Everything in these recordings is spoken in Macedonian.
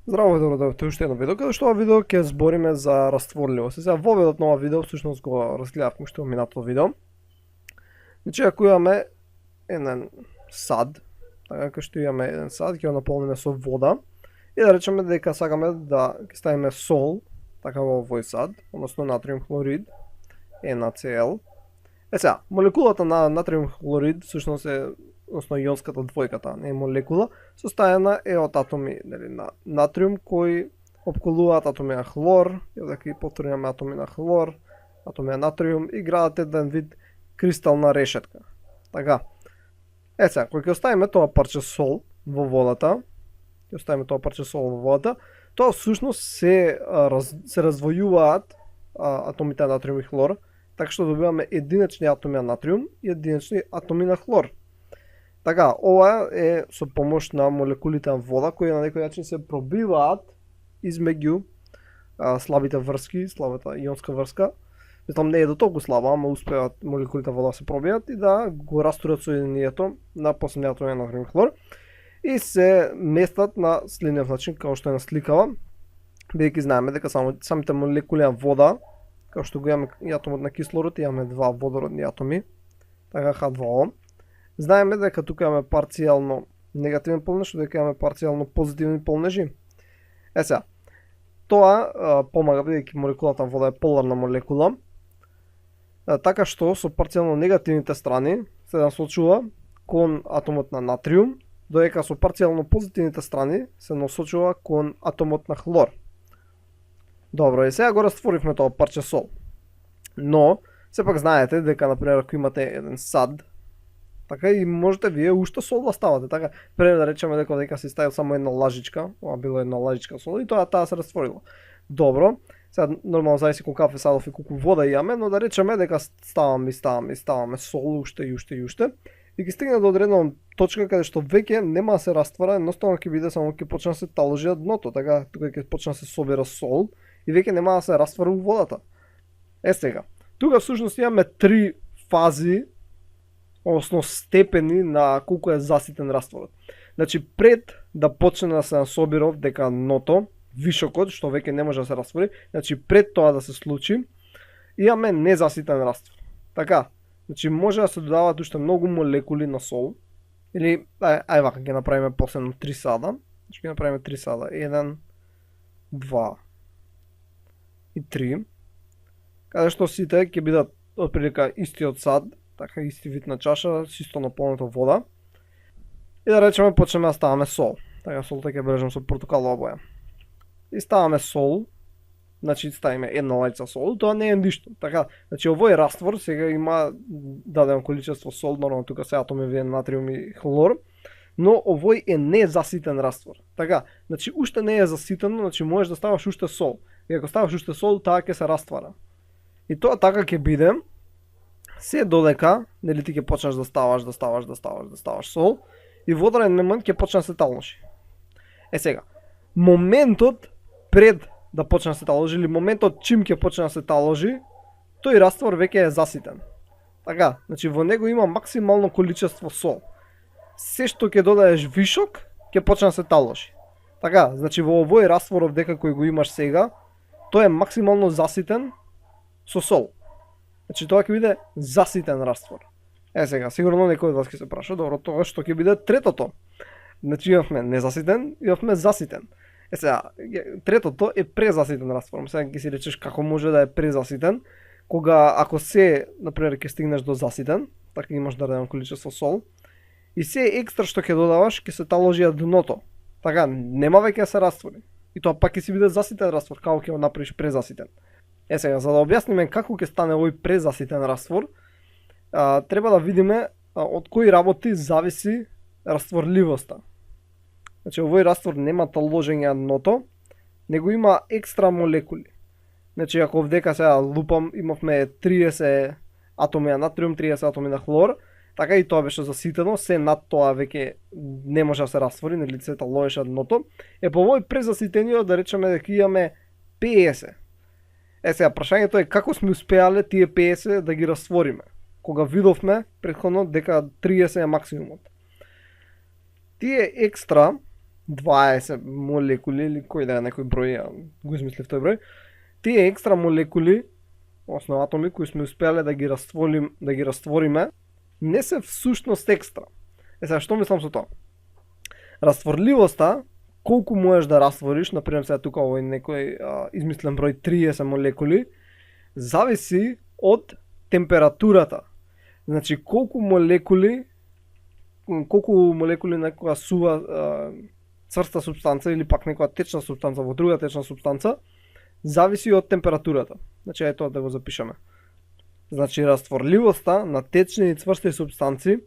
Здраво и добро уште едно видео, каде што ова видео ќе збориме за растворливост. Сега во овој на ова видео всушност го разгледавме уште во минатото видео. Значи ако имаме еден сад, така кај што имаме еден сад, ќе го наполниме со вода и да речеме дека сакаме да ќе ставиме сол, така во овој сад, односно натриум хлорид, NaCl. Сега, молекулата на натриум хлорид всушност е, односно ионската двојката, не е молекула, составена е од атоми на натриум кои опколуваат атоми на хлор, и одека и повторно атоми на хлор, атоми на натриум и градат еден вид кристална решетка. Така. Сега, кога ќе оставиме тоа парче сол во водата, тоа всушност се раздвојуваат атомите на натриум и хлор, така што добиваме единични атоми на натриум и единични атоми на хлор. Така, ова е со помош на молекулите на вода кои на некој начин се пробиваат измеѓу слабите врски, слабата ионска врска. Мислам не е до толку слаба, ама успеат молекулите вода се пробијат и да го растурат соединението на посебни атоми на натриум и хлор и се местат на следниот начин како што е насликава, бидејќи знаеме дека самите молекули на вода, како што го имаме и атомот на кислород, имаме два водородни атоми, така H2O. Знаеме дека тука имаме парцијално негативен полнеж, дека имаме парцијално позитивни полнежи. Сега, тоа помага бидејќи молекулата на вода е поларна молекула, така што со парцијално негативните страни се насочува кон атомот на натриум, додека со парцијално позитивните страни се насочува кон атомот на хлор. Добро, и сега го растворивме тоа парче сол. Но, сепак знаете дека, например, ако имате еден сад, така и можете вие уште сол да ставате, така, пред да речеме дека се ставил само една лажичка, ова било една лажичка сол и таа се растворила. Добро, сега нормално зависи колку кафе садов и колку вода имаме, но да речеме дека ставаме сол уште и ќе стигне до одредена точка каде што веќе нема да се раствара, едноставно ќе биде само ќе почне да се таложи од дното, така тука ќе почне да се собира сол и веќе нема да се раствара во водата. Сега, тука всушност имаме три фази, односно степени на колку е заситен растворот. Значи пред да почне да се насобира дека дното, вишокот, што веќе не може да се раствори, значи пред тоа да се случи, имаме незаситен раствор. Така, значи може да се додаваат уште многу молекули на сол, или, вака, ќе направиме последно 3 сада, значи ќе направиме 3 сада, 1, 2 и 3, каде што сите ќе бидат отприлика истиот сад, така исти вид на чаша, чисто наполнето вода. И да речеме почнеме да ставаме сол. Така солта ќе брежам со портокалова боја. И ставаме сол, значи ставиме една лајца сол, тоа не е ништо. Така, значи овој раствор сега има дадено количество сол, нормално тука се атоми на натриум и хлор, но овој е незаситен раствор. Така, значи уште не е заситено, значи можеш да ставаш уште сол. И ако ставаш уште сол, таа ќе се раствара. И тоа така ќе биде се додека, нели ти ќе почнеш да ставаш сол и во одреден момент ќе почне да се талоши. Сега, моментот пред да почне да се таложи или моментот чим ќе почне да се таложи, тој раствор веќе е заситен. Така, значи во него има максимално количество сол. Се што ќе додаеш вишок, ќе почне да се таложи. Така, значи во овој растворов дека кој го имаш сега, тој е максимално заситен со сол. Значи тоа ќе биде заситен раствор. Сега, сигурно некој од вас ќе се праша, добро, тоа што ќе биде третото. Значи имавме незаситен, имавме заситен. Сега, третото е презаситен раствор. Сега ќе си речеш како може да е презаситен, кога ако се, например, ќе стигнеш до заситен, така имаш дадено количество сол, и се екстра што ќе додаваш, ќе се таложи од дното. Така, нема веќе да се раствори. И тоа пак ќе си биде заситен раствор, како ќе го направиш презаситен. Сега, за да објасниме како ќе стане овој презаситен раствор, треба да видиме од кои работи зависи растворливоста. Значи, овој раствор нема таложење на дното, него има екстра молекули. Значи, ако овдека сега лупам, имавме 30 атоми на натриум, 30 атоми на хлор, така и тоа беше заситено, се над тоа веќе не може да се раствори, нели се таложеше на дното. По овој презаситениот да речеме дека имаме 50. Сега, прашањето е како сме успеале тие 50 да ги раствориме, кога видовме претходно дека 30 е максимумот. Тие екстра 20 молекули или кој да е некој број, ја го измислив тој број, тие екстра молекули, односно атоми кои сме успеале да ги раствориме, не се всушност екстра. Сега што мислам со тоа? Растворливоста, колку можеш да раствориш, например сега тука овој некој измислен број 30 молекули, зависи од температурата. Значи колку молекули некоја сува цврста супстанца или пак некоја течна супстанца во друга течна супстанца, зависи од температурата. Значи е тоа да го запишеме. Значи растворливоста на течни и цврсти супстанци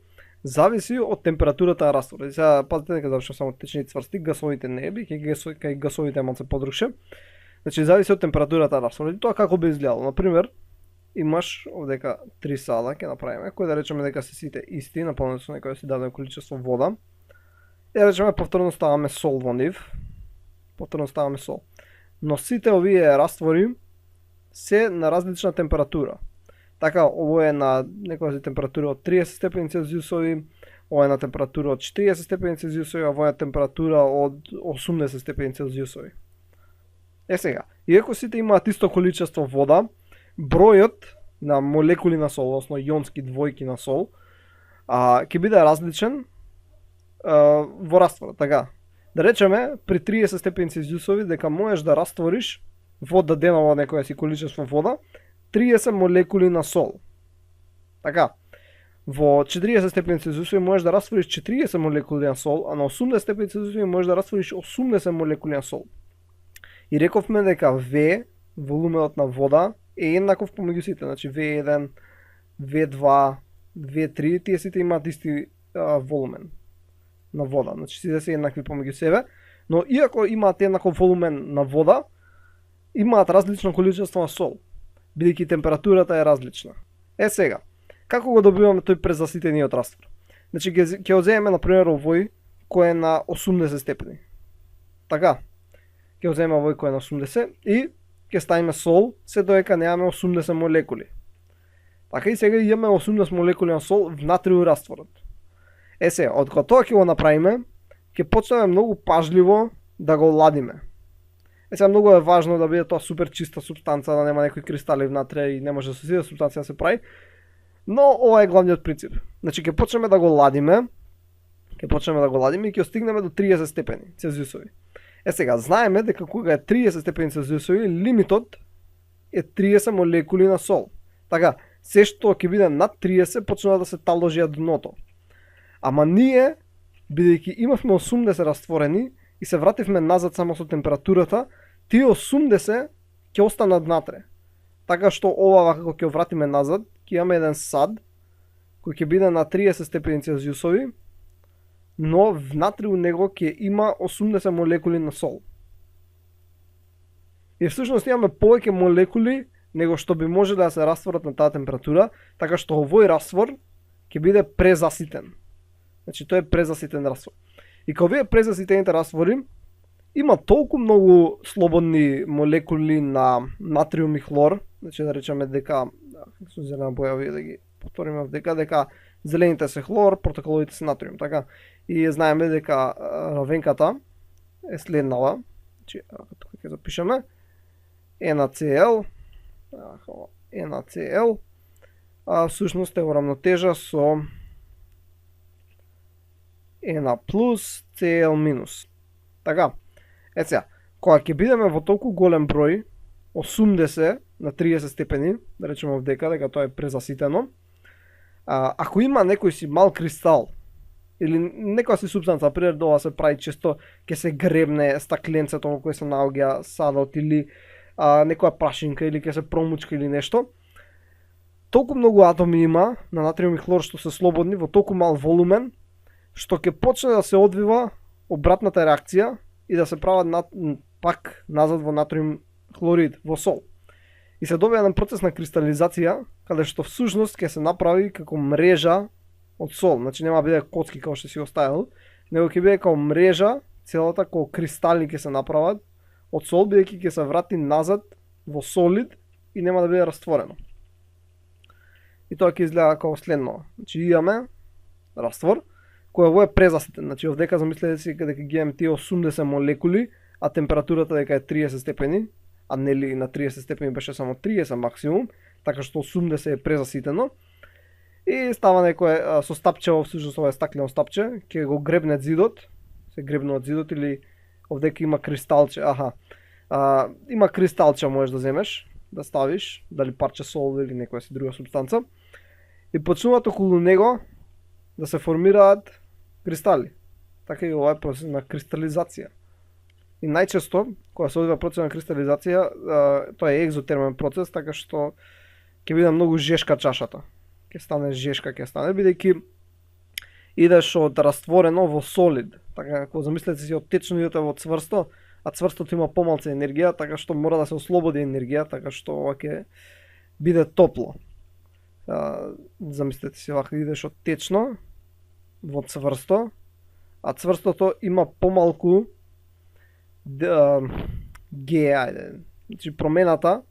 зависи од температурата на раствор. Сега пазите дека завршам само течни и цврсти, гасовите не би, кај гасовите малце подрукше. Значи зависи од температурата на раствор. И тоа како би изгледало? Например, имаш овдека 3 сада, ќе направиме, кои да речеме дека се сите исти, наполнени со некој си дадено количество вода. И да речеме повторно ставаме сол во нив. Но сите овие раствори се на различна температура. Така, ово е на некоја си температура од 30 степени Целзиусови, ово е на температура од 40 степени Целзиусови, а ово е на температура од 80 степени Целзиусови. Сега, иако сите имаат исто количество вода, бројот на молекули на сол, односно јонски двојки на сол, ќе биде различен во растворот. Така, да речеме, при 30 степени Целзиусови дека можеш да раствориш во дадено некоја си количество вода, 30 молекули на сол. Така, во 40 степени Целзиусови можеш да раствориш 40 молекули на сол, а на 80 степени Целзиусови можеш да раствориш 80 молекули на сол. И рековме дека V, волуменот на вода, е еднаков помеѓу сите, значи V1, V2, V3, тие сите имаат исти волумен на вода, значи сите се еднакви помеѓу себе, но иако имаат еднаков волумен на вода, имаат различно количество на сол, бидејќи температурата е различна. Сега, како го добиваме тој презаситениот раствор? Значи ќе го земеме например овој кој е на 80 степени. Така, ќе го земеме овој кој е на 80 и ќе ставиме сол, се додека немаме 80 молекули. Така и сега имаме 80 молекули на сол внатре у растворот. Сега, од кога тоа ќе го направиме, ќе почнеме многу пажливо да го ладиме. Сега многу е важно да биде тоа супер чиста супстанца, да нема некои кристали внатре и не може со сите супстанција да се прави. Но ова е главниот принцип. Значи ќе почнеме да го ладиме, и ќе стигнеме до 30 степени Целзиусови. Сега, знаеме дека кога е 30 степени Целзиусови, лимитот е 30 молекули на сол. Така, се што ќе биде над 30 почнува да се таложи од дното. Ама ние, бидејќи имавме 80 растворени и се вративме назад само со температурата, тие 80 ќе останат внатре. Така што ова како ќе вратиме назад, ќе имаме еден сад кој ќе биде на 30 степени Целзиусови, но внатре у него ќе има 80 молекули на сол. И всушност имаме повеќе молекули него што би можеле да се растворат на таа температура, така што овој раствор ќе биде презаситен. Значи тој е презаситен раствор. И кога овие презаситените раствори има толку многу слободни молекули на натриум и хлор, значи да речеме дека со зелена боја да ги повториме дека зелените се хлор, портокаловите се натриум, така. И знаеме дека равенката е следнава. Значи тука ќе запишеме NaCl, NaCl, всушност е урамнотежа со Na+, Cl-. Така, сега, кога ќе бидеме во толку голем број, 80 на 30 степени, да речеме овдека, дека тоа е презаситено, ако има некој си мал кристал, или некоја си субстанца, пример ова се прави често, ќе се гребне стакленцето во кој се наоѓа садот, или некоја прашинка, или ќе се промучка или нешто, толку многу атоми има на натриум и хлор што се слободни во толку мал волумен, што ќе почне да се одвива обратната реакција и да се прават пак назад во натриум хлорид, во сол. И се добива еден процес на кристализација, каде што всушност ќе се направи како мрежа од сол. Значи нема биде коцки како што си оставил, него ќе биде како мрежа, целата како кристали ќе се направат од сол, бидејќи ќе се врати назад во солид и нема да биде растворено. И тоа ќе изгледа како следно. Значи имаме раствор кој во е презаситен. Значи овдека замислете си дека ги имаме тие 80 молекули, а температурата дека е 30 степени, а нели на 30 степени беше само 30 максимум, така што 80 е презаситено. И става некое со стапче, всушност ова е стаклено стапче, ќе го гребне зидот, се гребне од зидот или овдека има кристалче, има кристалче можеш да земеш, да ставиш, дали парче сол или некоја си друга субстанца, и почнуваат околу него да се формираат кристали. Така и ова е процес на кристализација. И најчесто, кога се одвива процес на кристализација, тоа е екзотермен процес, така што ќе биде многу жешка чашата. Ќе стане жешка, бидејќи идеш од растворено во солид. Така ако замислете си од течно идете во цврсто, а цврстото има помалку енергија, така што мора да се ослободи енергија, така што ова ќе биде топло. Замислете си вака, идеш од течно во цврсто, а цврстото има помалку Г, значи промената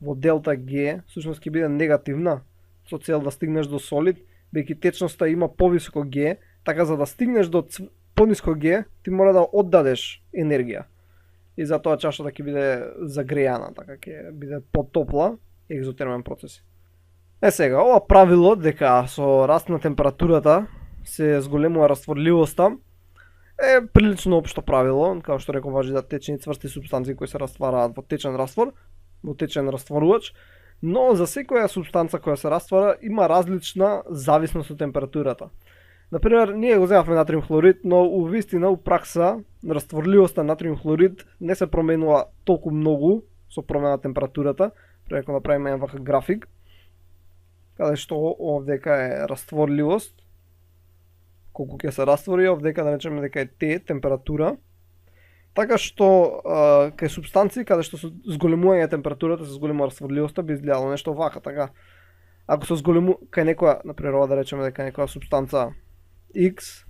во делта Г всушност ќе биде негативна со цел да стигнеш до солид, бидејќи течноста има повисоко Г, така за да стигнеш до пониско Г, ти мора да оддадеш енергија. И затоа чашата ќе биде загрејана, така ќе биде потопла, екзотермен процес. Сега, ова правило дека со раст на температурата се зголемува растворливоста е прилично општо правило, како што реков важи за течни цврсти супстанции кои се раствараат во течен раствор, во течен растворувач, но за секоја супстанца која се раствара има различна зависност од температурата. Например, ние го земавме натриум хлорид, но у вистина, у пракса, растворливоста на натриум хлорид не се променува толку многу со промена на температурата. Преко направиме еден вака график, каде што овдека е растворливост, колку ќе се раствори, овдека да речеме дека е Т, температура. Така што кај супстанции каде што со зголемување температурата се зголемува растворливоста, би изгледало нешто вака, така. Ако се зголемува кај некоја, например, ова да речеме дека некоја субстанца X,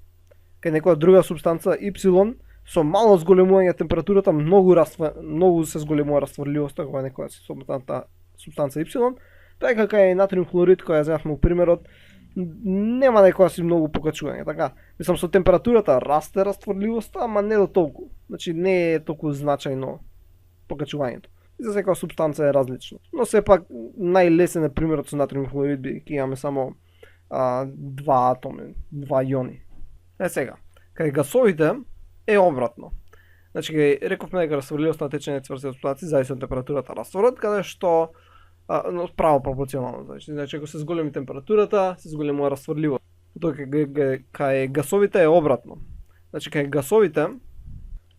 кај некоја друга субстанца Y, со мало зголемување температурата многу се зголемува растворливоста кога некоја субстанца Y, така кај натриум хлорид која земавме примерот, нема некоја си многу покачување, така. Мислам со температурата расте растворливоста, ама не до толку. Значи не е толку значајно покачувањето. И за секоја субстанца е различно. Но сепак најлесен е примерот со натриум хлорид, бидејќи имаме само два атоми, два иони. Сега, кај гасовите е обратно. Значи рековме дека растворливоста на течни цврсти субстанции зависи од температурата растворот, каде што право пропорционално, значи ако се зголеми температурата, се зголемува растворливост. Додека кај гасовите е обратно. Значи кај гасовите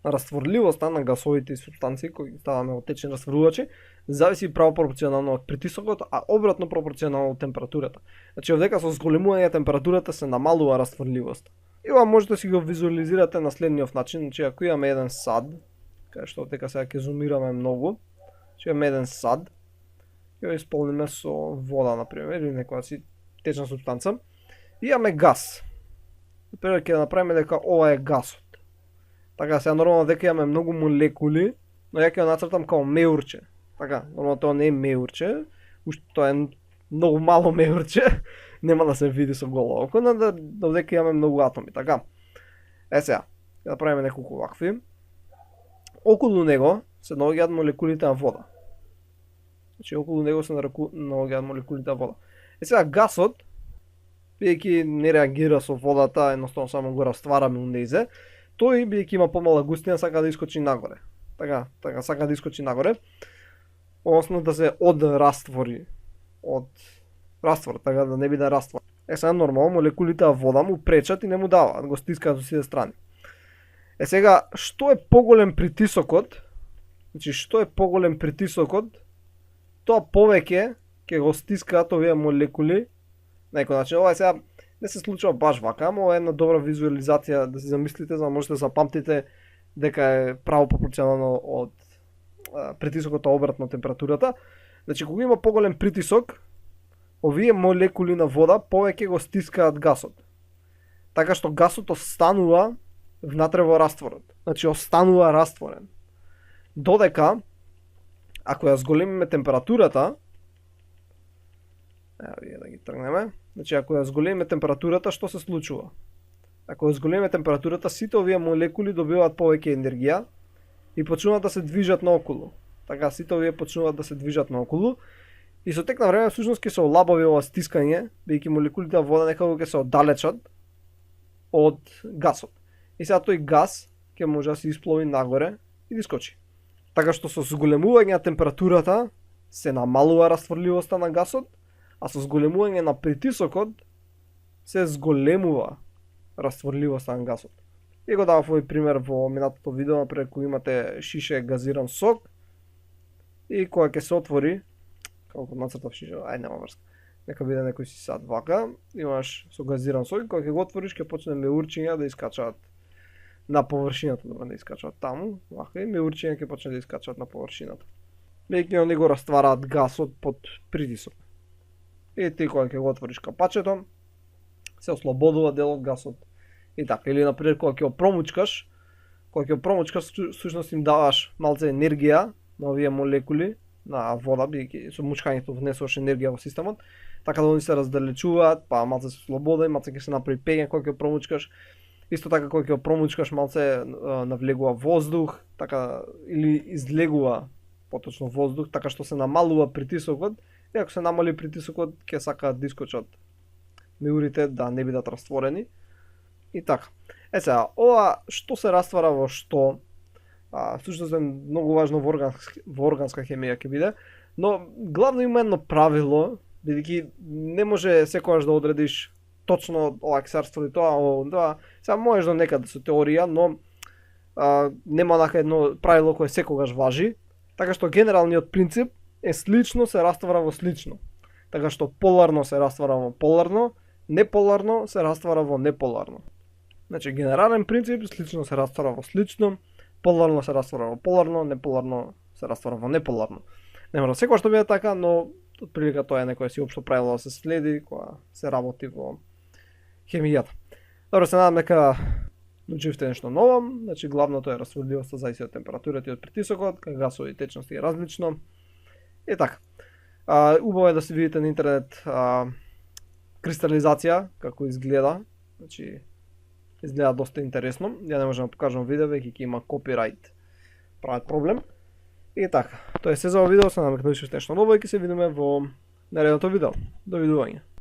растворливоста на гасовите субстанции кои ставаме од течни растворувачи зависи право пропорционално од притисокот, а обратно пропорционално од температурата. Значи овдека со зголемување температурата се намалува растворливоста. И ова можете да си го визуализирате на следниот начин, значи ако имаме еден сад, кај што овдека сега ќе зумираме многу, значи имаме еден сад, ќе го исполниме со вода, например, или некоја си течна субстанца, и имаме газ. Например, ќе направиме дека ова е газот. Така, сега нормално дека имаме многу молекули, но ја ќе го нацртам као меурче. Така, нормално тоа не е меурче, уште тоа е многу мало меурче, нема да се види со голо око, но да дека имаме многу атоми, така. Сега, ќе направиме неколку вакви. Околу него се наоѓаат молекулите на вода. Значи околу него се наоѓаат молекулите на вода. Сега гасот, бидејќи не реагира со водата, едноставно само го раствараме у нејзе, тој бидејќи има помала густина сака да искочи нагоре. Така сака да искочи нагоре. Односно да се одраствори од раствор, така да не биде раствор. Сега нормално молекулите на вода му пречат и не му даваат, го стискаат со сите страни. Сега што е поголем притисокот? Значи што е поголем притисокот? Тоа повеќе ќе го стискаат овие молекули на некој начин. Ова сега не се случува баш вака, ама ова е една добра визуализација да си замислите, за да можете да запамтите дека е право пропорционално од притисокот обратно температурата. Значи кога има поголем притисок, овие молекули на вода повеќе го стискаат гасот. Така што гасот останува внатре во растворот. Значи останува растворен. Додека ако ја зголемиме температурата, да ги тргнеме. Значи ако ја зголемиме температурата, што се случува? Ако зголеме температурата, сите овие молекули добиваат повеќе енергија и почнуваат да се движат наоколу. Така сите овие почнуваат да се движат наоколу и со тек на време всушност ќе се олабави ова стискање, бидејќи молекулите во вода некако ќе се оддалечат од гасот. И сега тој гас ќе може да се исплови нагоре и да искочи. Така што со зголемување на температурата се намалува растворливоста на гасот, а со зголемување на притисокот се зголемува растворливоста на гасот. И го давав овој пример во минатото видео, преку имате шише газиран сок и кога ќе се отвори, како нацртав шише, нема врска. Нека биде некој си сад вака, имаш со газиран сок и кога ќе го отвориш ќе почне меурчиња да искачаат на површината, да искачаат таму, вака и меурчиња ќе почне да искачаат на површината. Бидејќи они го раствараат гасот под притисок. И ти кога ќе го отвориш капачето, се ослободува дел од гасот. И така, или например кога ќе го промучкаш, всушност им даваш малце енергија на овие молекули на вода, бидејќи со мучкањето внесуваш енергија во системот, така да они се раздалечуваат, па малце се слобода и малце ќе се направи пење кога ќе промучкаш. Исто така кога ќе промучкаш малце навлегува воздух, така или излегува поточно воздух, така што се намалува притисокот, и ако се намали притисокот ќе сакаат да искочат меурите да не бидат растворени. И така. Сега, ова што се раствара во што, всушност е многу важно во органска хемија ќе биде, но главно има едно правило, бидејќи не може секогаш да одредиш точно ова ќе се раствори тоа, сега можеш до некаде со теорија, но нема онака едно правило кое секогаш важи, така што генералниот принцип е слично се раствара во слично. Така што поларно се раствара во поларно, неполарно се раствара во неполарно. Значи генерален принцип слично се раствара во слично, поларно се раствара во поларно, неполарно се раствара во неполарно. Не мора секој што биде така, но отприлика тоа е некое си општо правило да се следи кога се работи во хемијата. Добро, се надам дека научивте нешто ново. Значи главното е растворливоста зависи од температурата и од притисокот, кај гасови и течности е различно. И така. Убаво е да се видите на интернет кристализација како изгледа. Значи изгледа доста интересно. Ја не можам да покажам видео веќе ќе има копирајт, прават проблем. И така, тоа е се за овој видео, се надам дека научивте нешто ново и ќе се видиме во наредното видео. Довидување.